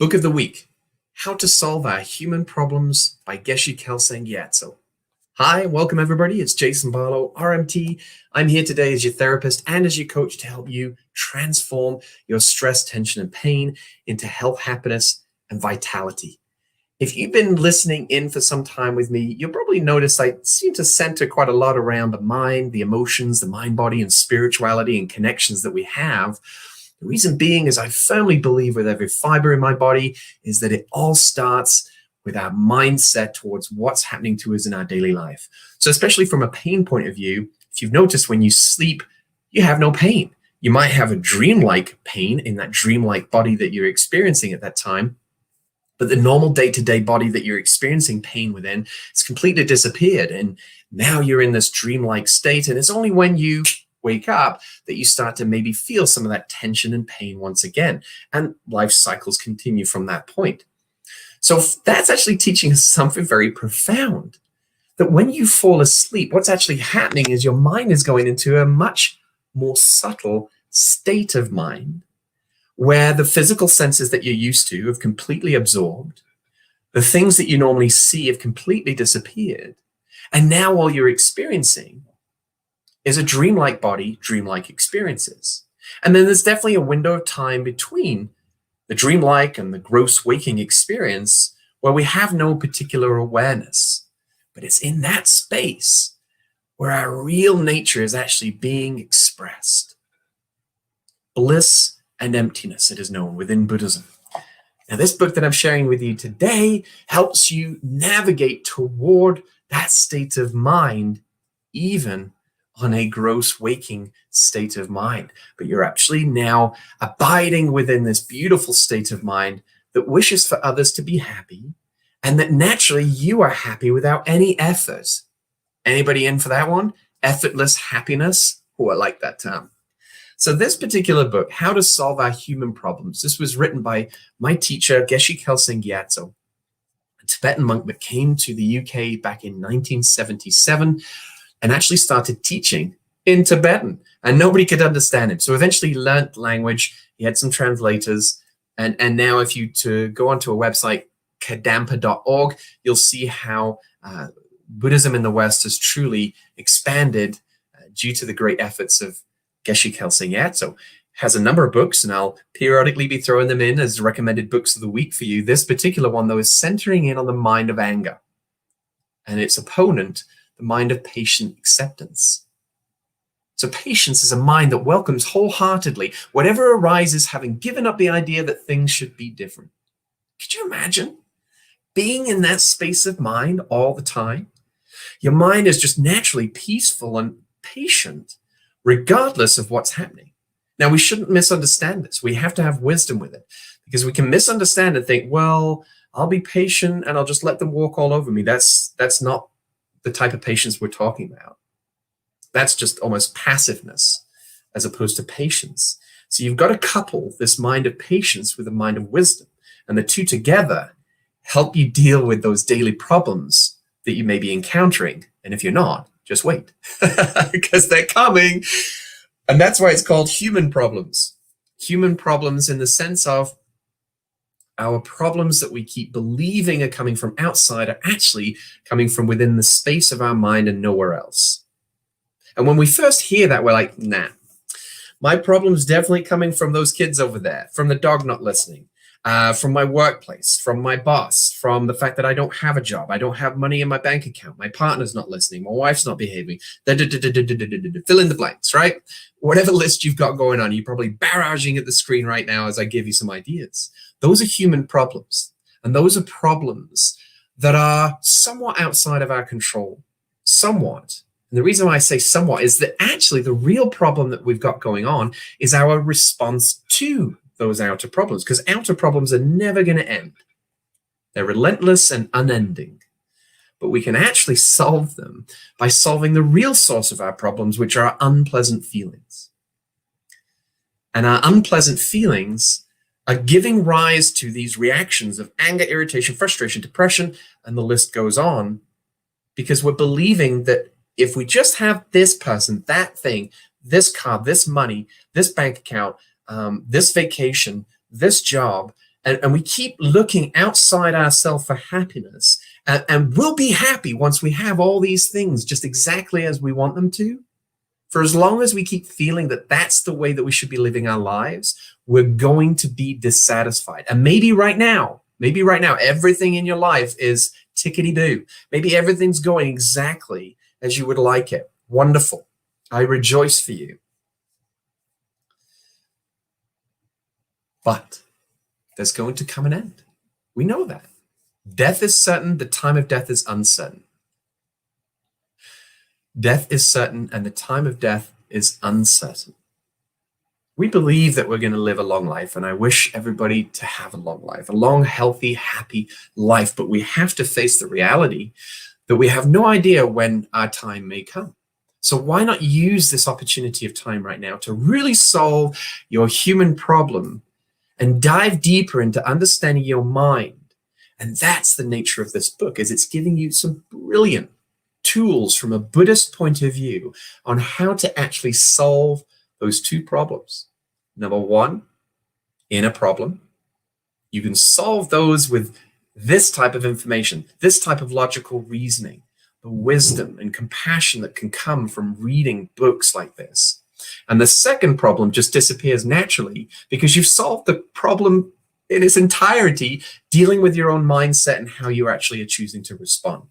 Book of the Week, How to Solve Our Human Problems by Geshe Kelsang Gyatso. Hi, welcome everybody. It's Jason Barlow, RMT. I'm here today as your therapist and as your coach to help you transform your stress, tension, and pain into health, happiness, and vitality. If you've been listening in for some time with me, you'll probably notice I seem to center quite a lot around the mind, the emotions, the mind, body, and spirituality and connections that we have. The reason being is I firmly believe with every fiber in my body is that it all starts with our mindset towards what's happening to us in our daily life. So especially from a pain point of view, if you've noticed when you sleep, you have no pain. You might have a dreamlike pain in that dreamlike body that you're experiencing at that time, but the normal day-to-day body that you're experiencing pain within has completely disappeared. And now you're in this dreamlike state. And it's only when you wake up that you start to maybe feel some of that tension and pain once again. And life cycles continue from that point. So that's actually teaching us something very profound, that when you fall asleep, what's actually happening is your mind is going into a much more subtle state of mind where the physical senses that you're used to have completely absorbed. The things that you normally see have completely disappeared. And now all you're experiencing is a dreamlike body, dreamlike experiences. And then there's definitely a window of time between the dreamlike and the gross waking experience where we have no particular awareness. But it's in that space where our real nature is actually being expressed. Bliss and emptiness, it is known within Buddhism. Now, this book that I'm sharing with you today helps you navigate toward that state of mind, even on a gross waking state of mind. But you're actually now abiding within this beautiful state of mind that wishes for others to be happy, and that naturally you are happy without any effort. Anybody in for that one? Effortless happiness? Oh, I like that term. So this particular book, How to Solve Our Human Problems, this was written by my teacher, Geshe Kelsang Gyatso, a Tibetan monk that came to the UK back in 1977 and actually started teaching in Tibetan, and nobody could understand him. So eventually he learned language, he had some translators, and now if you go onto a website, kadampa.org, you'll see how Buddhism in the West has truly expanded due to the great efforts of Geshe Kelsang Gyatso. Has a number of books, and I'll periodically be throwing them in as recommended books of the week for you. This particular one, though, is centering in on the mind of anger and its opponent, the mind of patient acceptance. So patience is a mind that welcomes wholeheartedly whatever arises, having given up the idea that things should be different. Could you imagine being in that space of mind all the time? Your mind is just naturally peaceful and patient, regardless of what's happening. Now, we shouldn't misunderstand this. We have to have wisdom with it, because we can misunderstand and think, well, I'll be patient and I'll just let them walk all over me. That's not the type of patience we're talking about. That's just almost passiveness as opposed to patience. So you've got to couple this mind of patience with a mind of wisdom, and the two together help you deal with those daily problems that you may be encountering. And if you're not, just wait, because they're coming. And that's why it's called human problems. Human problems in the sense of our problems that we keep believing are coming from outside are actually coming from within the space of our mind and nowhere else. And when we first hear that, we're like, nah, my problem's definitely coming from those kids over there, from the dog not listening, from my workplace, from my boss, from the fact that I don't have a job, I don't have money in my bank account, my partner's not listening, my wife's not behaving, fill in the blanks, right? Whatever list you've got going on, you're probably barraging at the screen right now as I give you some ideas. Those are human problems, and those are problems that are somewhat outside of our control, somewhat. And the reason why I say somewhat is that actually the real problem that we've got going on is our response to those outer problems, because outer problems are never going to end. They're relentless and unending. But we can actually solve them by solving the real source of our problems, which are our unpleasant feelings. And our unpleasant feelings are giving rise to these reactions of anger, irritation, frustration, depression, and the list goes on, because we're believing that if we just have this person, that thing, this car, this money, this bank account, this vacation, this job, And we keep looking outside ourselves for happiness, and we'll be happy once we have all these things just exactly as we want them to. For as long as we keep feeling that that's the way that we should be living our lives, we're going to be dissatisfied. And maybe right now, everything in your life is tickety-boo. Maybe everything's going exactly as you would like it. Wonderful. I rejoice for you. But there's going to come an end. We know that. Death is certain. The time of death is uncertain. Death is certain, and the time of death is uncertain. We believe that we're going to live a long life, and I wish everybody to have a long life, a long, healthy, happy life. But we have to face the reality that we have no idea when our time may come. So why not use this opportunity of time right now to really solve your human problem and dive deeper into understanding your mind? And that's the nature of this book, is it's giving you some brilliant tools from a Buddhist point of view on how to actually solve those two problems. Number one, inner problem. You can solve those with this type of information, this type of logical reasoning, the wisdom and compassion that can come from reading books like this. And the second problem just disappears naturally because you've solved the problem in its entirety, dealing with your own mindset and how you actually are choosing to respond.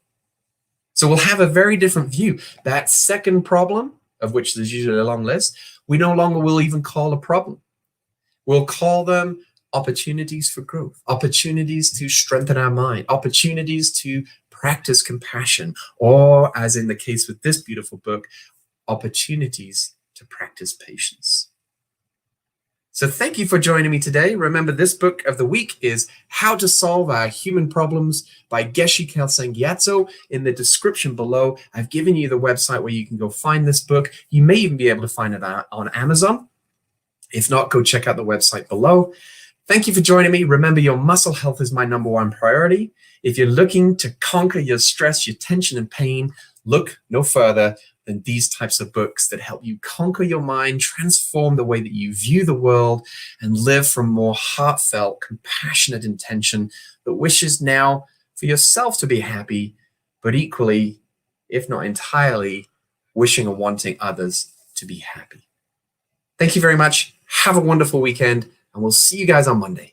So we'll have a very different view. That second problem, of which there's usually a long list, we no longer will even call a problem. We'll call them opportunities for growth, opportunities to strengthen our mind, opportunities to practice compassion, or, as in the case with this beautiful book, opportunities to practice patience. So thank you for joining me today. Remember, this book of the week is How to Solve Our Human Problems by Geshe Kelsang Gyatso. In the description below, I've given you the website where you can go find this book. You may even be able to find it on Amazon. If not, go check out the website below. Thank you for joining me. Remember, your muscle health is my #1 priority. If you're looking to conquer your stress, your tension, and pain, look no further than these types of books that help you conquer your mind, transform the way that you view the world, and live from more heartfelt, compassionate intention that wishes now for yourself to be happy, but equally, if not entirely, wishing and wanting others to be happy. Thank you very much. Have a wonderful weekend, and we'll see you guys on Monday.